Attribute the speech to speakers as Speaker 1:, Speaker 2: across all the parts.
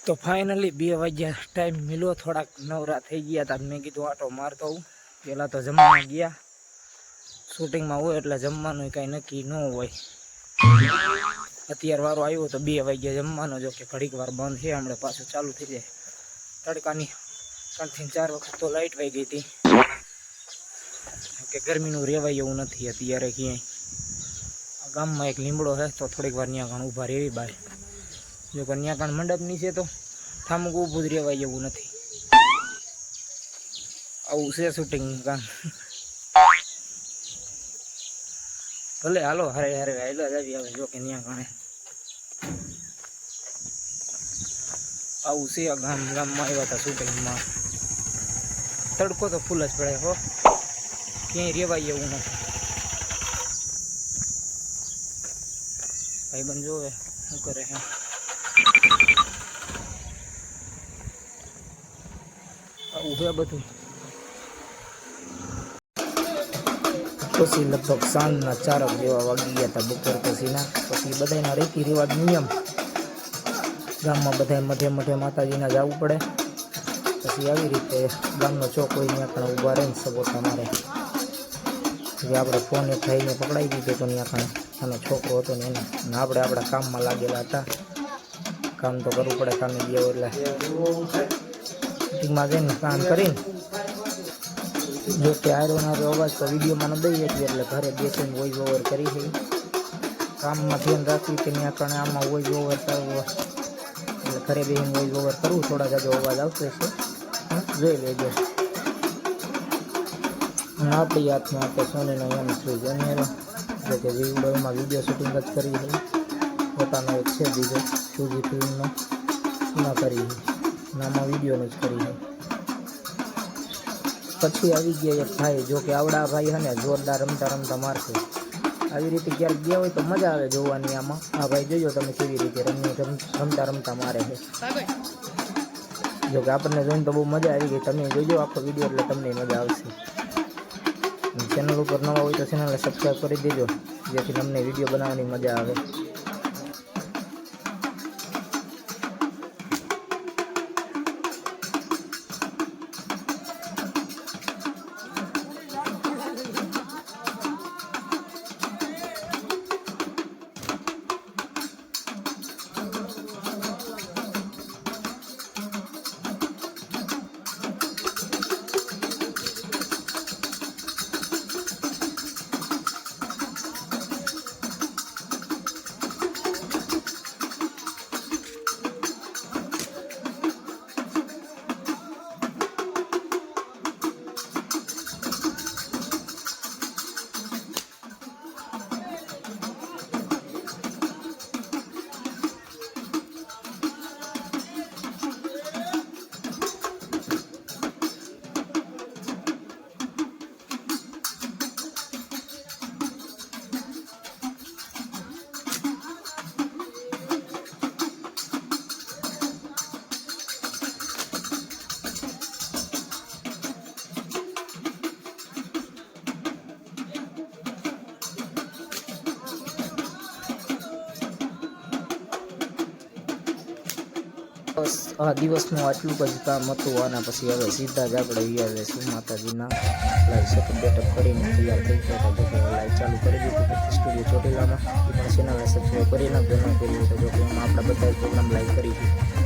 Speaker 1: तो finally 2 वाग्या time मिलो, थोड़ा नवरा थी गया था। मैं कीधु आटो मारता हूँ। पहला तो जमवा गया, शूटिंग में हो एटले जमवानुं कई नक्की न होय। अत्यार वारो आव्यो तो 2 वाग्या जमवानो, जो कि घड़ीक वार बंद है, हमणे पाछुं चालू थई जाय। तड़कानी 3 થી 4 वखत तो लाइट वही गई थी कि गर्मीनुं रेवाय एवुं नथी अत्यारे क्यांय। गाममां एक લીમડો है तो थोड़ीक वार न्या घण ऊभा रहेवी बार, जो कि न्या कण मंडप नीचे तो ठामक ऊभुं ज रहेवाय एवुं नथी। आવું છે શૂટિંગ કામ। ભલે હાલો હારે હારે હાલ્યા જ આવી। હવે જો કે ન્યા કણે આવું છે ગામમાં આવ્યા હતા શૂટિંગમાં। તડકો તો ફૂલ જ પડે હો, ક્યાંય રેવાય એવું નથી। ભાઈબંધ જોવે શું કરે છે। આવું છે બધું। પછી લગભગ સાંજના 4 જેવા વાગી ગયા હતા બપોર પછીના। પછી બધાના રીતિ રિવાજ નિયમ, ગામમાં બધા મધ્ય મધ્ય માતાજીના જવું પડે। પછી આવી રીતે ગામનો ચોક હોય ત્યાં પણ ઊભા રહીને સપોર્ટ અમારે જે આપણે ફોન એક ભાઈને પકડાઈ દીધો તો ત્યાં પણ એનો છોકરો હતો ને એને આપણે આપણા કામમાં લાગેલા હતા। કામ તો કરવું પડે, કામે ગયો એટલે શૂટિંગમાં જઈને કામ કરીને જો કે આયરોનારો અવાજ તો વિડીયોમાં ન દઈએ છીએ, એટલે ઘરે બેસીને વોઇસ ઓવર કરી છે। કામમાં ધ્યાન રાખવી કે ત્યાં કણે આમાં વોઇસ ઓવર કરવો, એટલે ઘરે બેસીને વોઇસ ઓવર કરવું। થોડા જાજો અવાજ આવતો છે, જોઈ લેજો। આપણી હાથમાં આપણે સોનીનો M3 કેમેરો, એટલે કે વિડીયોમાં વિડીયો શૂટિંગ જ કરી છે। પોતાનો એક છે બીજો સુજી ફિલ્મનો, એમાં કરી છે, આમાં વિડીયોનું જ કરી છે। પછી આવી ગયા એક ભાઈ, જો કે આવડા ભાઈ છે ને જોરદાર રમતા રમતા મારશે। આવી રીતે ક્યારેક ગયા હોય તો મજા આવે જોવાની। આમાં આ ભાઈ જોયો તમે કેવી રીતે રમતા રમતા મારે છે। જો કે આપણને જોઈને તો બહુ મજા આવી ગઈ। તમે જોજો આખો વિડીયો એટલે તમને મજા આવશે। ચેનલ ઉપર નવા હોય તો ચેનલને સબસ્ક્રાઈબ કરી દેજો, જેથી તમને વિડીયો બનાવવાની મજા આવે। બસ આ દિવસનું આટલું જ કામ હતું। આના પછી હવે સીધા જ આપણે આવ્યા છીએ માતાજીના લાઈવ સેટઅપ બેટઅપ કરીને તૈયાર થઈ ગયા હતા। જો લાઈવ ચાલુ કરી દીધું સ્ટુડિયો ચોટીલામાં, એ પણ ચેનલને સબસ્ક્રાઈબ કરી નાખજો ન કરી હોય તો। જો કે એમાં આપણે બધા પ્રોગ્રામ લાઈવ કરી દીધું।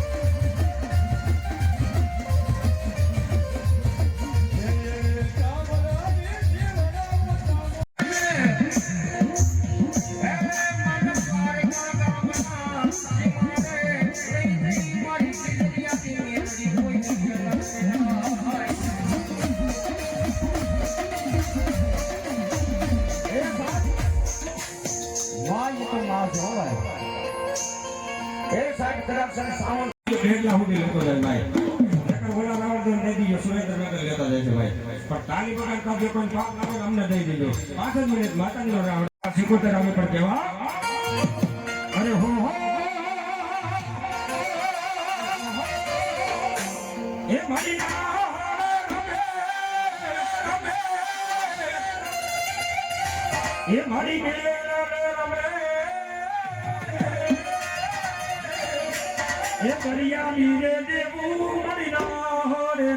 Speaker 2: ताली बगान का जो कोई पाप ना हमने दे दीजिए 5 मिनट माता नो रावण सिकोतर हम पर केवा अरे हो એ મારી એ મારી એ કરિયા મીરે દેવું મારી ના રે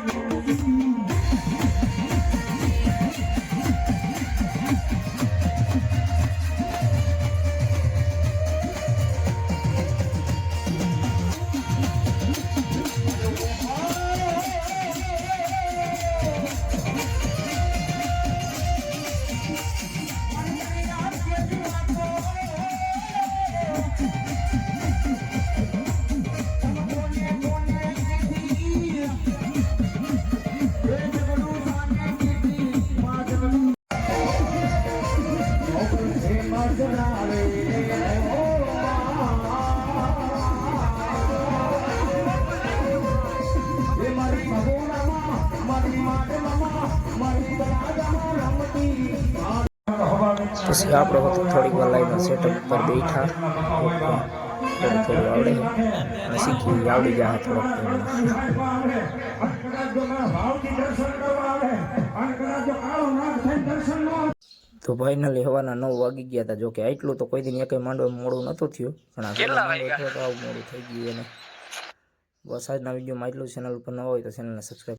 Speaker 1: પછી આપણે થોડીક વાર લાઈને સેટઅપ પર બેઠા થોડું થોડું આવડે છે અને શીખી આવડી જાય થોડોક તો ફાઇનલી હવાના 9 વાગી ગયા હતા. જો કે આટલું તો કોઈ દિન એકેય માંડવા મોડું નહોતું થયું, પણ આ માંડવો તો આવું મોડું થઈ ગયું. અને બસ આજના વિડીયોમાં એટલું. ચેનલ ઉપર ન હોય તો ચેનલને સબસ્ક્રાઈબ